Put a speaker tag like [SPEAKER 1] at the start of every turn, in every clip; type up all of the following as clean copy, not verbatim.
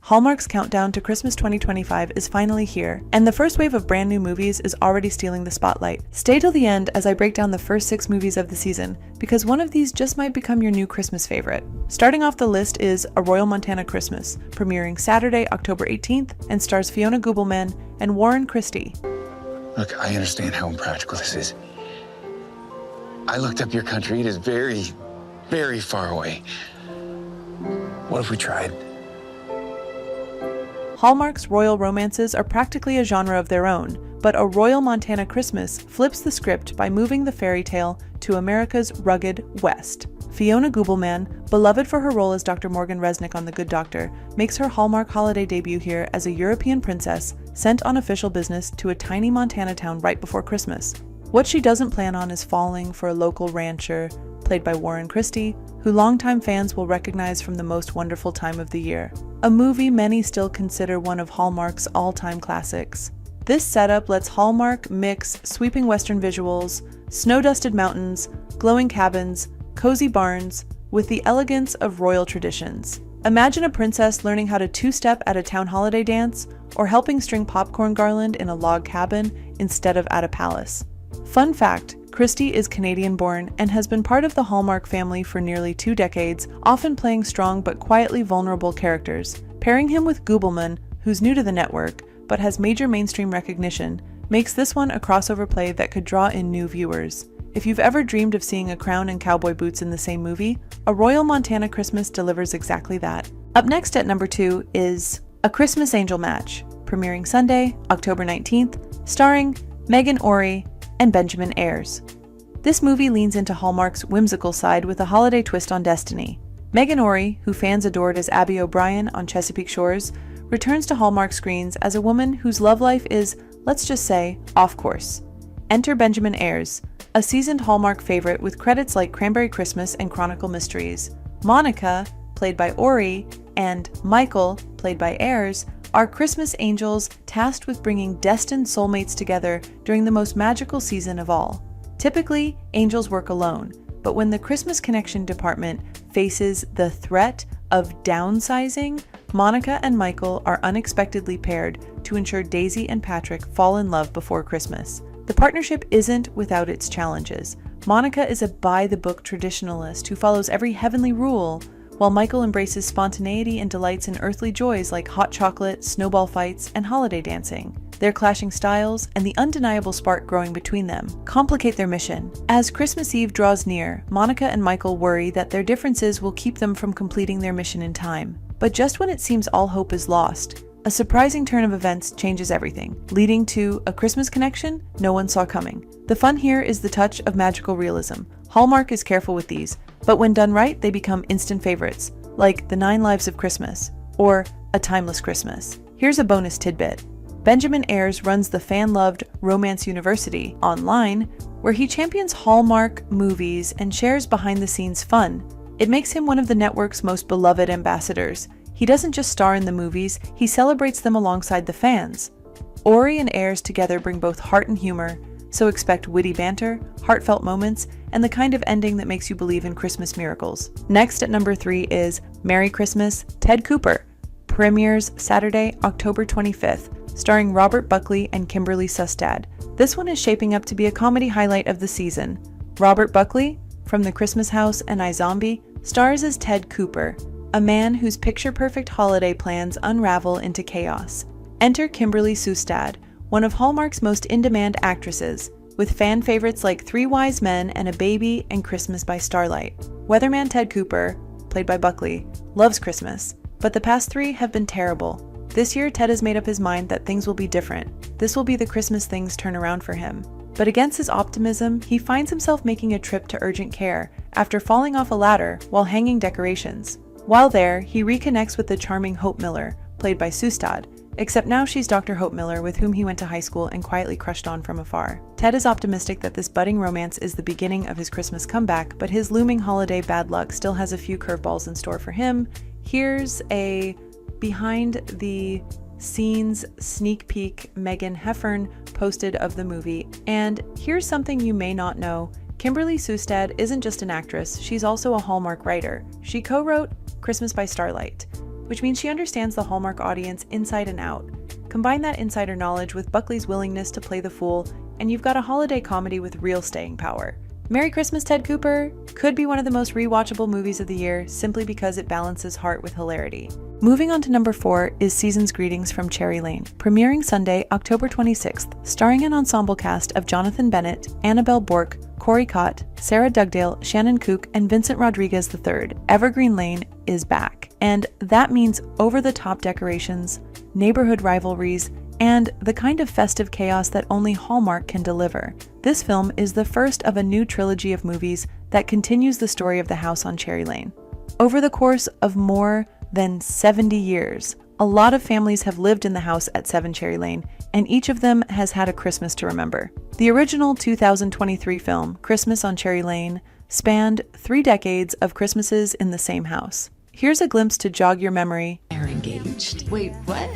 [SPEAKER 1] Hallmark's countdown to Christmas 2025 is finally here, and the first wave of brand new movies is already stealing the spotlight. Stay till the end as I break down the first 6 movies of the season, because one of these just might become your new Christmas favorite. Starting off the list is A Royal Montana Christmas, premiering Saturday, October 18th, and stars Fiona Gubelman and Warren Christie.
[SPEAKER 2] Look, I understand how impractical this is. I looked up your country. It is very, very far away. What if we tried?
[SPEAKER 1] Hallmark's royal romances are practically a genre of their own, but A Royal Montana Christmas flips the script by moving the fairy tale to America's rugged West. Fiona Gubelman, beloved for her role as Dr. Morgan Resnick on The Good Doctor, makes her Hallmark holiday debut here as a European princess sent on official business to a tiny Montana town right before Christmas. What she doesn't plan on is falling for a local rancher, played by Warren Christie, who longtime fans will recognize from The Most Wonderful Time of the Year, a movie many still consider one of Hallmark's all-time classics. This setup lets Hallmark mix sweeping Western visuals, snow-dusted mountains, glowing cabins, cozy barns, with the elegance of royal traditions. Imagine a princess learning how to two-step at a town holiday dance, or helping string popcorn garland in a log cabin instead of at a palace. Fun fact, Christie is Canadian-born and has been part of the Hallmark family for nearly 2 decades, often playing strong but quietly vulnerable characters. Pairing him with Gubelman, who's new to the network, but has major mainstream recognition, makes this one a crossover play that could draw in new viewers. If you've ever dreamed of seeing a crown and cowboy boots in the same movie, A Royal Montana Christmas delivers exactly that. Up next at number 2 is A Christmas Angel Match, premiering Sunday, October 19th, starring Megan Ory and Benjamin Ayres. This movie leans into Hallmark's whimsical side with a holiday twist on destiny. Megan Ory, who fans adored as Abby O'Brien on Chesapeake Shores, returns to Hallmark screens as a woman whose love life is, let's just say, off course. Enter Benjamin Ayres, a seasoned Hallmark favorite with credits like Cranberry Christmas and Chronicle Mysteries. Monica, played by Ory, and Michael, played by Ayres, are Christmas angels tasked with bringing destined soulmates together during the most magical season of all. Typically, angels work alone, but when the Christmas Connection department faces the threat of downsizing, Monica and Michael are unexpectedly paired to ensure Daisy and Patrick fall in love before Christmas. The partnership isn't without its challenges. Monica is a by-the-book traditionalist who follows every heavenly rule, while Michael embraces spontaneity and delights in earthly joys like hot chocolate, snowball fights, and holiday dancing. Their clashing styles, and the undeniable spark growing between them, complicate their mission. As Christmas Eve draws near, Monica and Michael worry that their differences will keep them from completing their mission in time. But just when it seems all hope is lost, a surprising turn of events changes everything, leading to a Christmas connection no one saw coming. The fun here is the touch of magical realism. Hallmark is careful with these, but when done right, they become instant favorites, like The 9 Lives of Christmas, or A Timeless Christmas. Here's a bonus tidbit. Benjamin Ayres runs the fan-loved Romance University online, where he champions Hallmark movies and shares behind-the-scenes fun. It makes him one of the network's most beloved ambassadors. He doesn't just star in the movies, he celebrates them alongside the fans. Ory and Ayres together bring both heart and humor, so expect witty banter, heartfelt moments, and the kind of ending that makes you believe in Christmas miracles. Next at number 3 is Merry Christmas, Ted Cooper, premieres Saturday, October 25th, starring Robert Buckley and Kimberly Sustad. This one is shaping up to be a comedy highlight of the season. Robert Buckley, from The Christmas House and iZombie, stars as Ted Cooper, a man whose picture-perfect holiday plans unravel into chaos. Enter Kimberly Sustad, one of Hallmark's most in-demand actresses, with fan favorites like 3 Wise Men and A Baby and Christmas by Starlight. Weatherman Ted Cooper, played by Buckley, loves Christmas, but the past 3 have been terrible. This year, Ted has made up his mind that things will be different. This will be the Christmas things turn around for him. But against his optimism, he finds himself making a trip to urgent care after falling off a ladder while hanging decorations. While there, he reconnects with the charming Hope Miller, played by Sustad, except now she's Dr. Hope Miller, with whom he went to high school and quietly crushed on from afar. Ted is optimistic that this budding romance is the beginning of his Christmas comeback, but his looming holiday bad luck still has a few curveballs in store for him. Here's a behind-the-scenes sneak peek Megan Heffern posted of the movie, and here's something you may not know. Kimberly Sustad isn't just an actress, she's also a Hallmark writer. She co-wrote Christmas by Starlight, which means she understands the Hallmark audience inside and out. Combine that insider knowledge with Buckley's willingness to play the fool, and you've got a holiday comedy with real staying power. Merry Christmas, Ted Cooper could be one of the most rewatchable movies of the year simply because it balances heart with hilarity. Moving on to number 4 is Season's Greetings from Cherry Lane, premiering Sunday, October 26th, starring an ensemble cast of Jonathan Bennett, Annabelle Bork, Corey Cott, Sarah Dugdale, Shannon Kook, and Vincent Rodriguez III. Evergreen Lane is back, and that means over-the-top decorations, neighborhood rivalries, and the kind of festive chaos that only Hallmark can deliver. This film is the first of a new trilogy of movies that continues the story of the house on Cherry Lane. Over the course of more than 70 years, a lot of families have lived in the house at 7 Cherry Lane, and each of them has had a Christmas to remember. The original 2023 film, Christmas on Cherry Lane, spanned 3 decades of Christmases in the same house. Here's a glimpse to jog your memory.
[SPEAKER 3] They're engaged. Wait, what?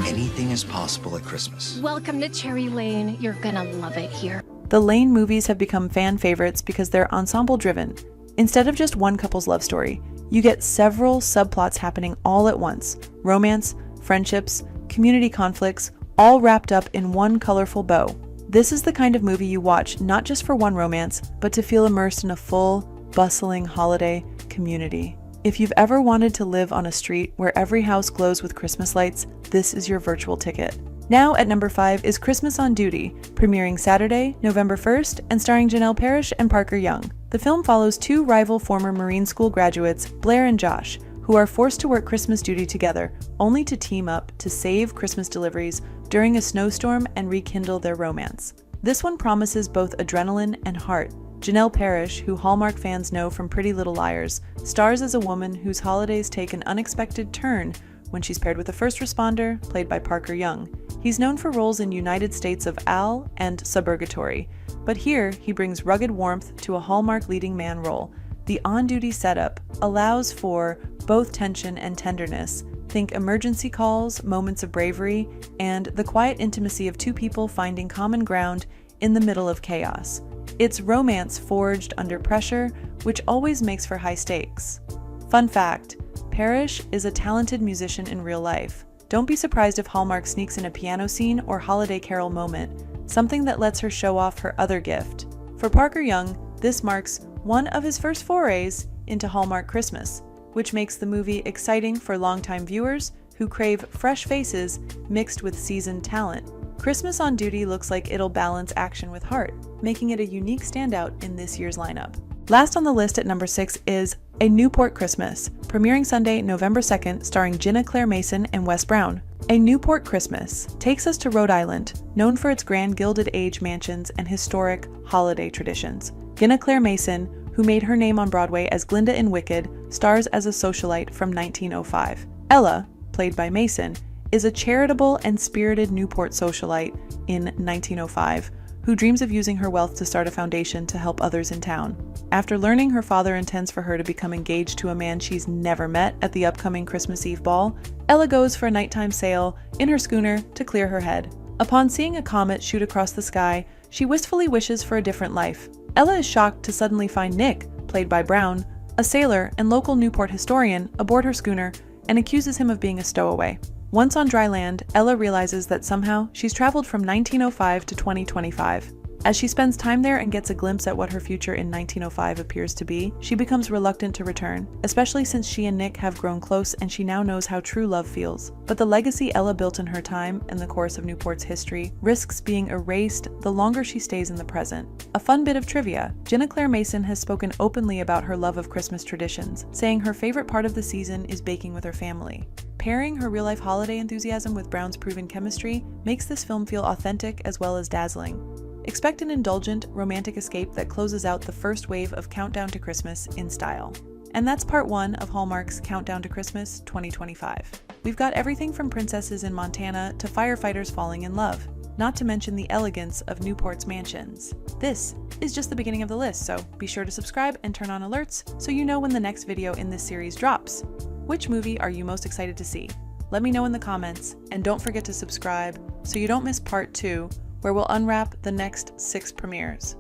[SPEAKER 4] Anything is possible at Christmas.
[SPEAKER 5] Welcome to Cherry Lane. You're gonna love it here.
[SPEAKER 1] The Lane movies have become fan favorites because they're ensemble-driven. Instead of just one couple's love story, you get several subplots happening all at once: romance, friendships, community conflicts, all wrapped up in one colorful bow. This is the kind of movie you watch not just for one romance, but to feel immersed in a full, bustling holiday community. If you've ever wanted to live on a street where every house glows with Christmas lights, this is your virtual ticket. Now at number 5 is Christmas on Duty, premiering Saturday, November 1st, and starring Janelle Parrish and Parker Young. The film follows 2 rival former Marine School graduates, Blair and Josh, who are forced to work Christmas duty together, only to team up to save Christmas deliveries during a snowstorm and rekindle their romance. This one promises both adrenaline and heart. Janelle Parrish, who Hallmark fans know from Pretty Little Liars, stars as a woman whose holidays take an unexpected turn when she's paired with a first responder, played by Parker Young. He's known for roles in United States of Al and Suburgatory, but here he brings rugged warmth to a Hallmark leading man role. The on-duty setup allows for both tension and tenderness. Think emergency calls, moments of bravery, and the quiet intimacy of 2 people finding common ground in the middle of chaos. It's romance forged under pressure, which always makes for high stakes. Fun fact, Parrish is a talented musician in real life. Don't be surprised if Hallmark sneaks in a piano scene or holiday carol moment, something that lets her show off her other gift. For Parker Young, this marks one of his first forays into Hallmark Christmas, which makes the movie exciting for longtime viewers who crave fresh faces mixed with seasoned talent. Christmas on Duty looks like it'll balance action with heart, making it a unique standout in this year's lineup. Last on the list at number 6 is A Newport Christmas, premiering Sunday, November 2nd, starring Jenna Claire Mason and Wes Brown. A Newport Christmas takes us to Rhode Island, known for its grand Gilded Age mansions and historic holiday traditions. Jenna Claire Mason, who made her name on Broadway as Glinda in Wicked, stars as a socialite from 1905. Ella, played by Mason, is a charitable and spirited Newport socialite in 1905 who dreams of using her wealth to start a foundation to help others in town. After learning her father intends for her to become engaged to a man she's never met at the upcoming Christmas Eve ball, Ella goes for a nighttime sail in her schooner to clear her head. Upon seeing a comet shoot across the sky, she wistfully wishes for a different life. Ella is shocked to suddenly find Nick, played by Brown, a sailor and local Newport historian, aboard her schooner and accuses him of being a stowaway. Once on dry land, Ella realizes that somehow she's traveled from 1905 to 2025. As she spends time there and gets a glimpse at what her future in 1905 appears to be, she becomes reluctant to return, especially since she and Nick have grown close and she now knows how true love feels. But the legacy Ella built in her time in the course of Newport's history risks being erased the longer she stays in the present. A fun bit of trivia, Jenna Claire Mason has spoken openly about her love of Christmas traditions, saying her favorite part of the season is baking with her family. Pairing her real-life holiday enthusiasm with Brown's proven chemistry makes this film feel authentic as well as dazzling. Expect an indulgent, romantic escape that closes out the first wave of Countdown to Christmas in style. And that's part 1 of Hallmark's Countdown to Christmas 2025. We've got everything from princesses in Montana to firefighters falling in love, not to mention the elegance of Newport's mansions. This is just the beginning of the list, so be sure to subscribe and turn on alerts so you know when the next video in this series drops. Which movie are you most excited to see? Let me know in the comments, and don't forget to subscribe so you don't miss part 2, where we'll unwrap the next 6 premieres.